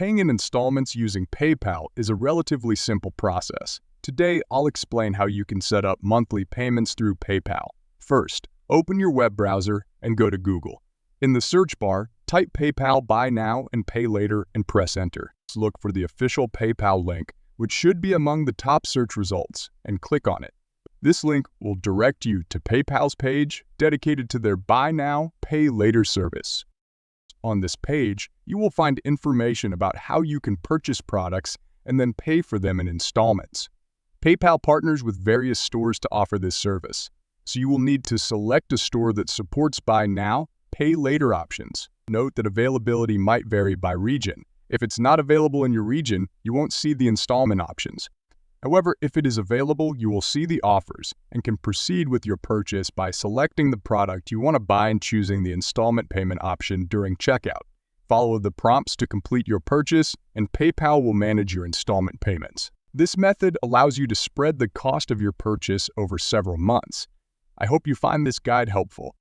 Paying in installments using PayPal is a relatively simple process. Today, I'll explain how you can set up monthly payments through PayPal. First, open your web browser and go to Google. In the search bar, type PayPal Buy Now and Pay Later and press Enter. Look for the official PayPal link, which should be among the top search results, and click on it. This link will direct you to PayPal's page dedicated to their Buy Now, Pay Later service. On this page, you will find information about how you can purchase products and then pay for them in installments. PayPal partners with various stores to offer this service, so you will need to select a store that supports Buy Now, Pay Later options. Note that availability might vary by region. If it's not available in your region, you won't see the installment options. However, if it is available, you will see the offers and can proceed with your purchase by selecting the product you want to buy and choosing the installment payment option during checkout. Follow the prompts to complete your purchase, and PayPal will manage your installment payments. This method allows you to spread the cost of your purchase over several months. I hope you find this guide helpful.